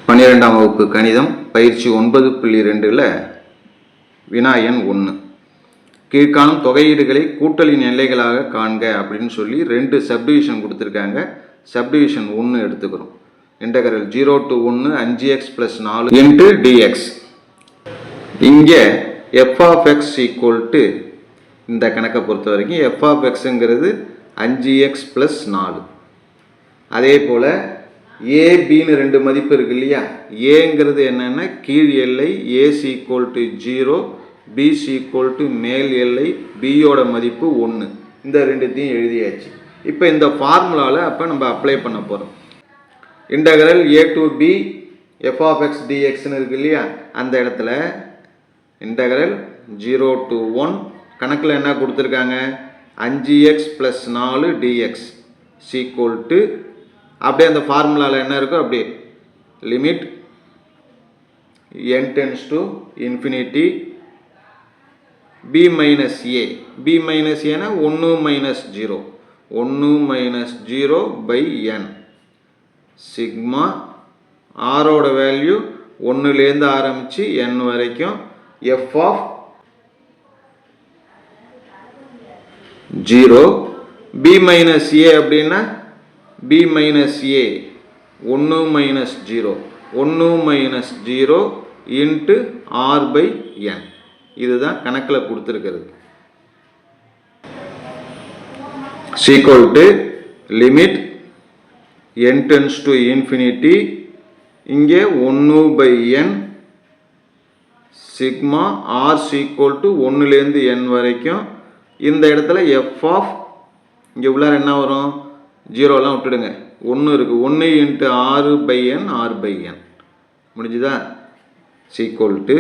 12ஆம் வகுப்பு கணிதம் பயிற்சி 9.2ல் வினா எண் 1. கீழ்காணும் தொகையீடுகளை கூட்டலின் எல்லைகளாக காண்க அப்படின்னு சொல்லி 2 சப்டிவிஷன் கொடுத்துருக்காங்க. சப்டிவிஷன் 1 எடுத்துக்கிறோம். Integral 0 to 1 5x + 4 into dx. இங்கே f of x equal to இந்த கணக்கை பொறுத்த வரைக்கும் f of xங்கிறது 5x + 4. அதே போல் a bன்னு 2 மதிப்பு இருக்கு இல்லையா? aங்கிறது என்னன்னா கீழ் எல்லை, a equal to 0, b equal to மேல் எல்லை, b யோட மதிப்பு 1. இந்த ரெண்டுத்தையும் எழுதியாச்சு. இப்போ இந்த ஃபார்முலாவில் அப்போ நம்ம அப்ளை பண்ண போகிறோம். Integral a to b f of x dxன்னு இருக்கு இல்லையா? அந்த இடத்துல இன்டகரல் 0 to 1 கணக்கில் என்ன கொடுத்துருக்காங்க? 5x + 4 dx equal to அப்படியே அந்த ஃபார்முலாவில் என்ன இருக்கோ அப்படியே limit n tends to infinity b minus a. b minus a னா 1 minus 0. 1 minus 0 by n. Sigma ஆரோட வேல்யூ 1லேருந்து ஆரம்பித்து n வரைக்கும் f of 0. b minus a அப்படின்னா b minus a 1 minus 0 1 minus 0 into r by n. இதுதான் கணக்கில் கொடுத்துருக்கிறது. equal to limit n tends to infinity இங்கே 1 by n sigma r equal to 1லேருந்து n வரைக்கும். இந்த இடத்துல f of இங்கே உள்ளார என்ன வரும்? 0லாம் விட்டுடுங்க, 1 இருக்குது. 1 into r by n, r by n முடிஞ்சுதா? equal to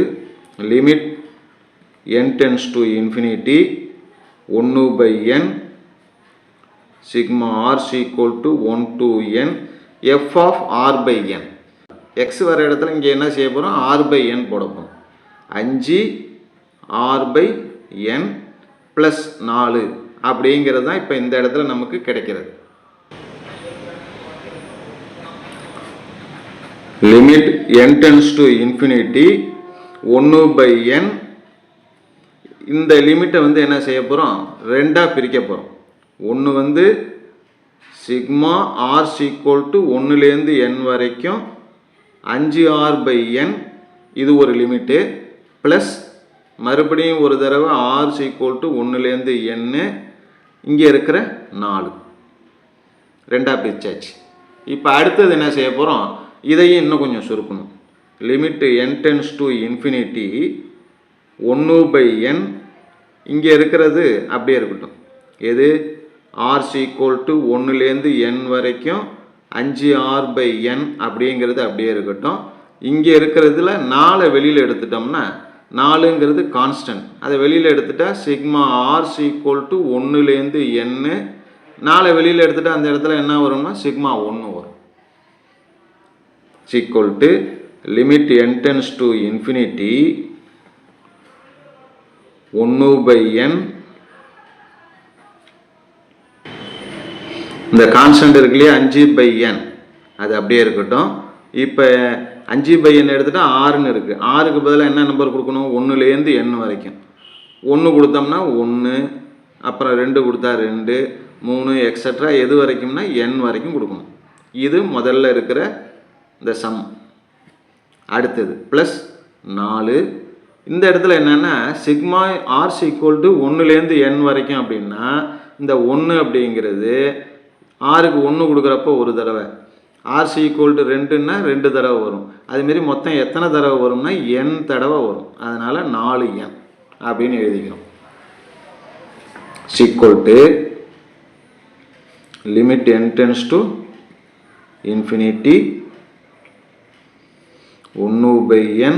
limit n tends to infinity 1 by n sigma r equal to 1 to n f of r by n. x வர இடத்துல இங்கே என்ன செய்ய போகிறோம்? r by n போட போகிறோம். 5 r by n plus 4 அப்படிங்கிறது தான் இப்போ இந்த இடத்துல நமக்கு கிடைக்கிறது. Limit n tends to infinity 1 by n. இந்த லிமிட்டை வந்து என்ன செய்ய போகிறோம்? 2ஆக பிரிக்க போகிறோம். ஒன்று வந்து sigma r equal to 1லேருந்து n வரைக்கும் 5r by n, இது ஒரு லிமிட்டு, ப்ளஸ் மறுபடியும் ஒரு தடவை r equal to 1லேருந்து n, இங்கே இருக்கிற 4 2ஆக பிரிச்சாச்சு. இப்போ அடுத்தது என்ன செய்ய போகிறோம்? இதையும் இன்னும் கொஞ்சம் சுருக்கணும். Limit n tends to infinity 1 by n, இங்கே இருக்கிறது அப்படியே இருக்கட்டும். எது? r equal to 1லேருந்து n வரைக்கும் 5r by n அப்படிங்கிறது அப்படியே இருக்கட்டும். இங்கே இருக்கிறதுல 4 வெளியில் எடுத்துட்டோம்னா 4ங்கிறது கான்ஸ்டன்ட், அதை வெளியில் எடுத்துட்டா sigma r equal to 1லேருந்து n, 4 வெளியில் எடுத்துட்டா அந்த இடத்துல என்ன வரும்னா சிக்மா 1 வரும். equal to limit n tends to infinity 1 by n. இந்த கான்ஸ்டன்ட் இருக்கு இல்லையா 5 by n, அது அப்படியே இருக்கட்டும். இப்போ 5 by n எடுத்துட்டா 6ன்னு இருக்குது. 6க்கு பதிலாக என்ன நம்பர் கொடுக்கணும்? 1லேருந்து n வரைக்கும். 1 கொடுத்தோம்னா 1, அப்புறம் 2 கொடுத்தா 2, 3 எக்ஸட்ரா எது வரைக்கும்னா n வரைக்கும் கொடுக்கணும். இது முதல்ல இருக்கிற இந்த சம். அடுத்தது ப்ளஸ் 4. இந்த இடத்துல என்னென்னா sigma r equal to 1லேருந்து n வரைக்கும் அப்படின்னா இந்த 1 அப்படிங்கிறது rக்கு 1 கொடுக்குறப்போ ஒரு தடவை, r equal to 2ன்னா 2 தடவை வரும். அதுமாரி மொத்தம் எத்தனை தடவை வரும்னா n தடவை வரும். அதனால் 4n அப்படின்னு எழுதிக்கிறோம். equal to limit n tends to infinity 1 by n.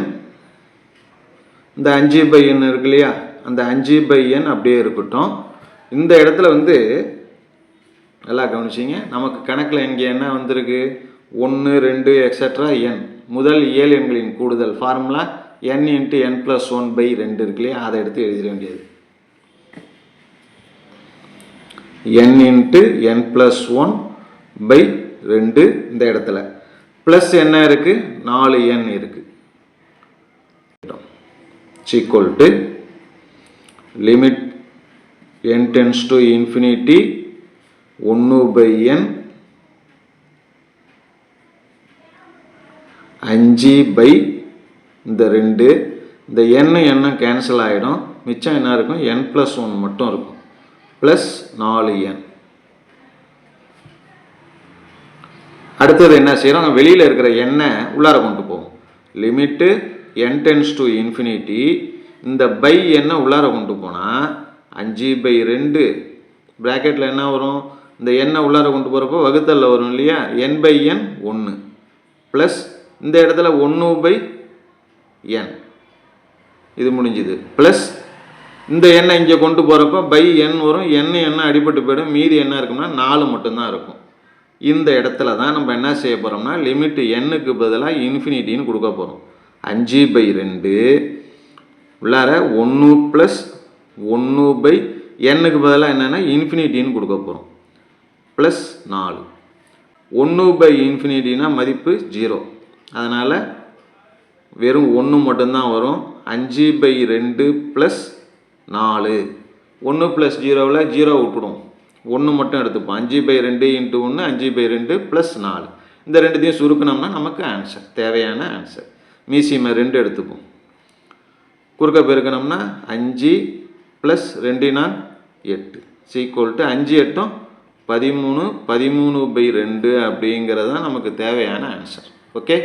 இந்த 5 by n இருக்கு இல்லையா? அந்த 5 by n அப்படியே இருக்கட்டும். இந்த இடத்துல வந்து நல்லா கவனிச்சிங்க, நமக்கு கணக்கில் இங்கே என்ன வந்திருக்கு? 1, 2 எக்ஸட்ரா n, முதல் 7 எண்களின் கூடுதல் formula n into n plus 1 by 2 இருக்கு இல்லையா? அதை எடுத்து எழுதிட வேண்டியது. n into n plus 1 by 2 இந்த இடத்துல ப்ளஸ் என்ன இருக்குது, 4n இருக்குது. Equal to limit n tends to infinity 1/n 5/2 இந்த 2 இந்த n கேன்சல் ஆகிடும். மிச்சம் என்ன இருக்கும், n+1 மட்டும் இருக்கும். Plus 4n. அடுத்தது என்ன செய்கிறோம், வெளியில் இருக்கிற எண்ணை உள்ளார கொண்டு போவோம். Limit n tends to infinity இந்த பை எண்ணை உள்ளார கொண்டு போனால் 5/2 ப்ராக்கெட்டில் என்ன வரும், இந்த எண்ணை உள்ளார கொண்டு போகிறப்போ வகுத்தலில் வரும் இல்லையா, n/n 1 ப்ளஸ் இந்த இடத்துல 1/n இது முடிஞ்சுது. ப்ளஸ் இந்த எண்ணெய் இங்கே கொண்டு போகிறப்போ பை n வரும், என்ன அடிபட்டு போயிடும், மீதி என்ன இருக்கும்னா 4 மட்டும்தான் இருக்கும். இந்த இடத்துல தான் நம்ம என்ன செய்ய போகிறோம்னா லிமிட் n-க்கு பதிலாக இன்ஃபினிட்டின்னு கொடுக்க போகிறோம். 5/2 உள்ளார 1 ப்ளஸ் 1/n-க்கு பதிலாக என்னென்னா இன்ஃபினிட்டின்னு கொடுக்க போகிறோம். ப்ளஸ் 4 1/∞ மதிப்பு 0, அதனால் வெறும் 1 மட்டும்தான் வரும். 5/2 ப்ளஸ் 4 1 ப்ளஸ் 0வில் 0 விட்டுடும், 1 மட்டும் எடுத்துப்போம். 5/2 × 1 5/2 ப்ளஸ் 4 இந்த ரெண்டுத்தையும் சுருக்கணும்னா நமக்கு ஆன்சர், தேவையான ஆன்சர். மீசியமை 2 எடுத்துப்போம். குறுக்க பெருக்கணும்னா 5 ப்ளஸ் 2 8 ஈக்குவல் டு 5 8 13 13/2 அப்படிங்கிறது தான் நமக்கு தேவையான ஆன்சர். ஓகே.